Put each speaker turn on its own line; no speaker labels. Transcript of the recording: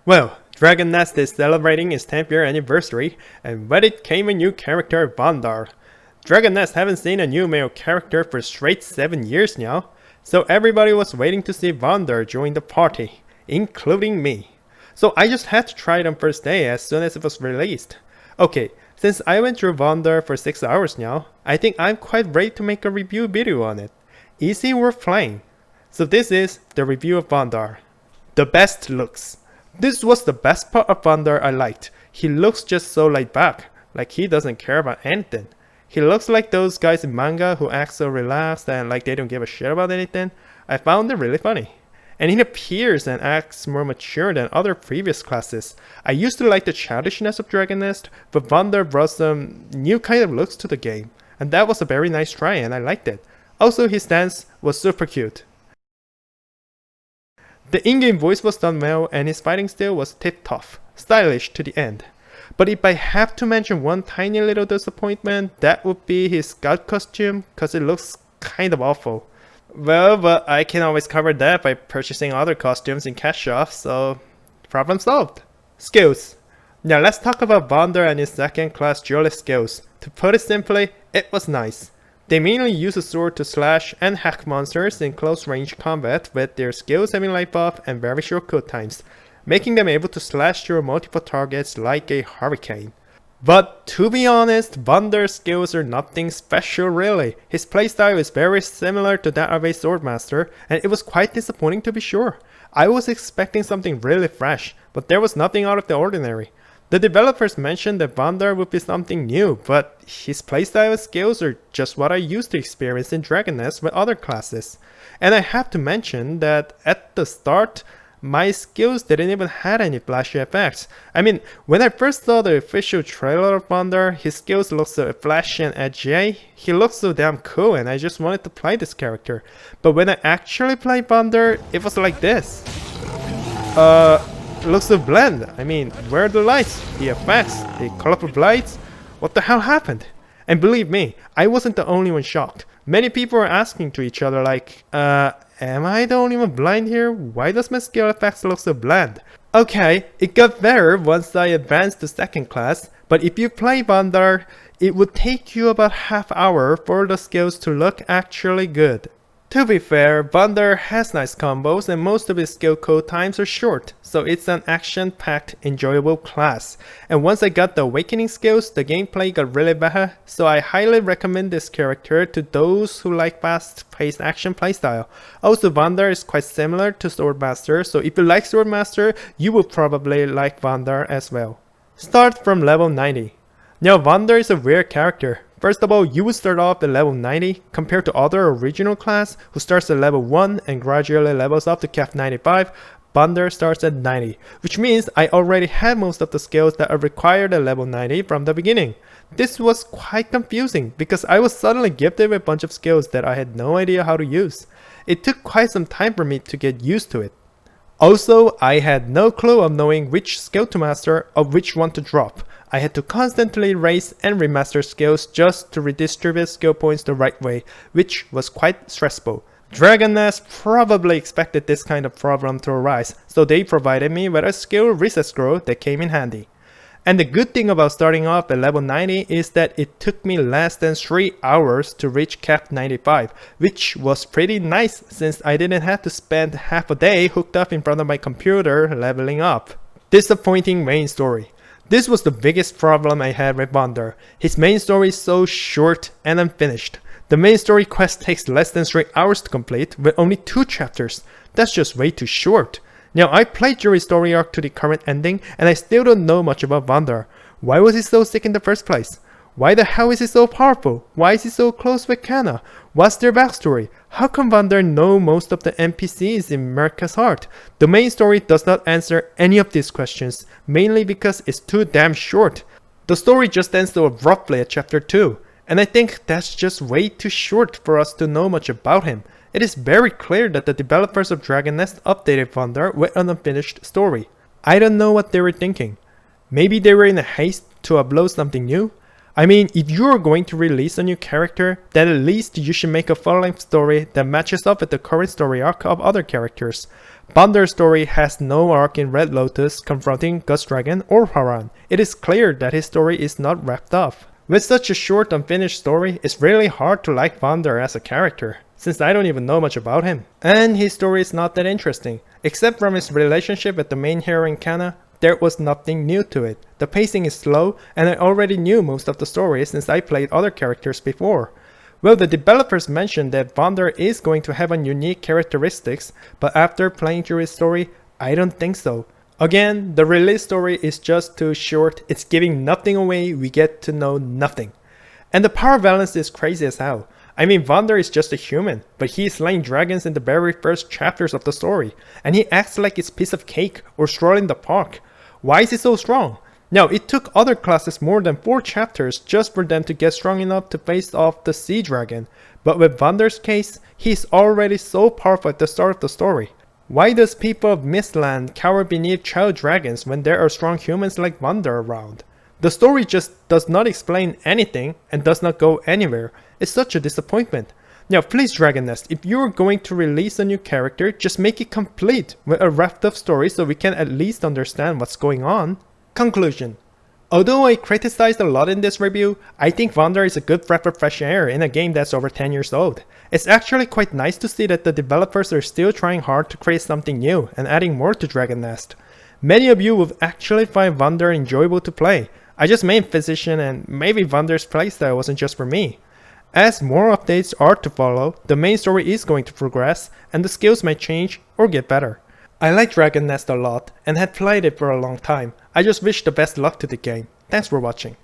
Well, Dragon Nest is celebrating its 10th year anniversary, and with it came a new character, Vandar. Dragon Nest haven't seen a new male character for straight 7 years now, so everybody was waiting to see Vandar join the party, including me. So I just had to try it on first day as soon as it was released. Okay, since I went through Vandar for 6 hours now, I think I'm quite ready to make a review video on it. Easy worth playing. So this is the review of Vandar. The best looks. This was the best part of Vandar I liked. He looks just so laid back, like he doesn't care about anything. He looks like those guys in manga who act so relaxed and like they don't give a shit about anything. I found it really funny. And he appears and acts more mature than other previous classes. I used to like the childishness of Dragon Nest, but Vandar brought some new kind of looks to the game. And that was a very nice try and I liked it. Also his dance was super cute. The in-game voice was done well and his fighting style was tip-top, stylish to the end. But if I have to mention one tiny little disappointment, that would be his scout costume, cause it looks kind of awful. Well, but I can always cover that by purchasing other costumes in cash shops, so problem solved. Skills. Now let's talk about Vandar and his second class duelist skills. To put it simply, it was nice. They mainly use a sword to slash and hack monsters in close range combat, with their skills having life buff and very short cooldown times, making them able to slash through multiple targets like a hurricane. But to be honest, Vandar's skills are nothing special really. His playstyle is very similar to that of a swordmaster, and it was quite disappointing to be sure. I was expecting something really fresh, but there was nothing out of the ordinary. The developers mentioned that Vandar would be something new, but his playstyle and skills are just what I used to experience in Dragon Nest with other classes. And I have to mention that at the start, my skills didn't even have any flashy effects. I mean, when I first saw the official trailer of Vandar, his skills looked so flashy and edgy. He looked so damn cool and I just wanted to play this character. But when I actually played Vandar, it was like this. It looks so bland. I mean, where are the lights, the effects, the colorful lights? What the hell happened? And believe me, I wasn't the only one shocked. Many people were asking to each other like, am I the only one blind here? Why does my skill effects look so bland? Okay, it got better once I advanced to second class, but if you play Vandar, it would take you about half hour for the skills to look actually good. To be fair, Vandar has nice combos and most of his skill code times are short, so it's an action-packed, enjoyable class. And once I got the awakening skills, the gameplay got really better, so I highly recommend this character to those who like fast-paced action playstyle. Also, Vandar is quite similar to Swordmaster, so if you like Swordmaster, you will probably like Vandar as well. Start from level 90. Now, Vandar is a weird character. First of all, you would start off at level 90 compared to other original class who starts at level 1 and gradually levels up to cap 95. Vandar starts at 90, which means I already had most of the skills that are required at level 90 from the beginning. This was quite confusing because I was suddenly gifted with a bunch of skills that I had no idea how to use. It took quite some time for me to get used to it. Also, I had no clue of knowing which skill to master or which one to drop. I had to constantly raise and remaster skills just to redistribute skill points the right way, which was quite stressful. Dragon Nest probably expected this kind of problem to arise, so they provided me with a skill reset scroll that came in handy. And the good thing about starting off at level 90 is that it took me less than 3 hours to reach cap 95, which was pretty nice since I didn't have to spend half a day hooked up in front of my computer leveling up. Disappointing main story. This was the biggest problem I had with Vandar. His main story is so short and unfinished. The main story quest takes less than 3 hours to complete with only 2 chapters. That's just way too short. Now I played Yuri's story arc to the current ending and I still don't know much about Vandar. Why was he so sick in the first place? Why the hell is he so powerful? Why is he so close with Kana? What's their backstory? How come Vandar know most of the NPCs in Merca's heart? The main story does not answer any of these questions, mainly because it's too damn short. The story just ends so abruptly at chapter 2, and I think that's just way too short for us to know much about him. It is very clear that the developers of Dragon Nest updated Vandar with an unfinished story. I don't know what they were thinking. Maybe they were in a haste to upload something new? I mean, if you are going to release a new character, then at least you should make a full-length story that matches up with the current story arc of other characters. Vandar's story has no arc in Red Lotus confronting Ghost Dragon or Haran. It is clear that his story is not wrapped up. With such a short unfinished story, it's really hard to like Vandar as a character, since I don't even know much about him. And his story is not that interesting. Except from his relationship with the main heroine Kana, there was nothing new to it. The pacing is slow, and I already knew most of the story since I played other characters before. Well, the developers mentioned that Vandar is going to have a unique characteristics, but after playing through his story, I don't think so. Again, the release story is just too short, it's giving nothing away, we get to know nothing. And the power balance is crazy as hell. I mean, Vandar is just a human, but he is slaying dragons in the very first chapters of the story, and he acts like it's a piece of cake or stroll in the park. Why is he so strong? Now, it took other classes more than 4 chapters just for them to get strong enough to face off the sea dragon, but with Vandar's case, he's already so powerful at the start of the story. Why does people of Mistland cower beneath child dragons when there are strong humans like Vandar around? The story just does not explain anything and does not go anywhere. It's such a disappointment. Now please Dragon Nest, if you are going to release a new character, just make it complete with a wrapped up story so we can at least understand what's going on. Conclusion. Although I criticized a lot in this review, I think Vandar is a good breath of fresh air in a game that's over 10 years old. It's actually quite nice to see that the developers are still trying hard to create something new and adding more to Dragon Nest. Many of you will actually find Vandar enjoyable to play. I just made Physician and maybe Vandar's playstyle wasn't just for me. As more updates are to follow, the main story is going to progress and the skills might change or get better. I like Dragon Nest a lot and had played it for a long time. I just wish the best luck to the game. Thanks for watching.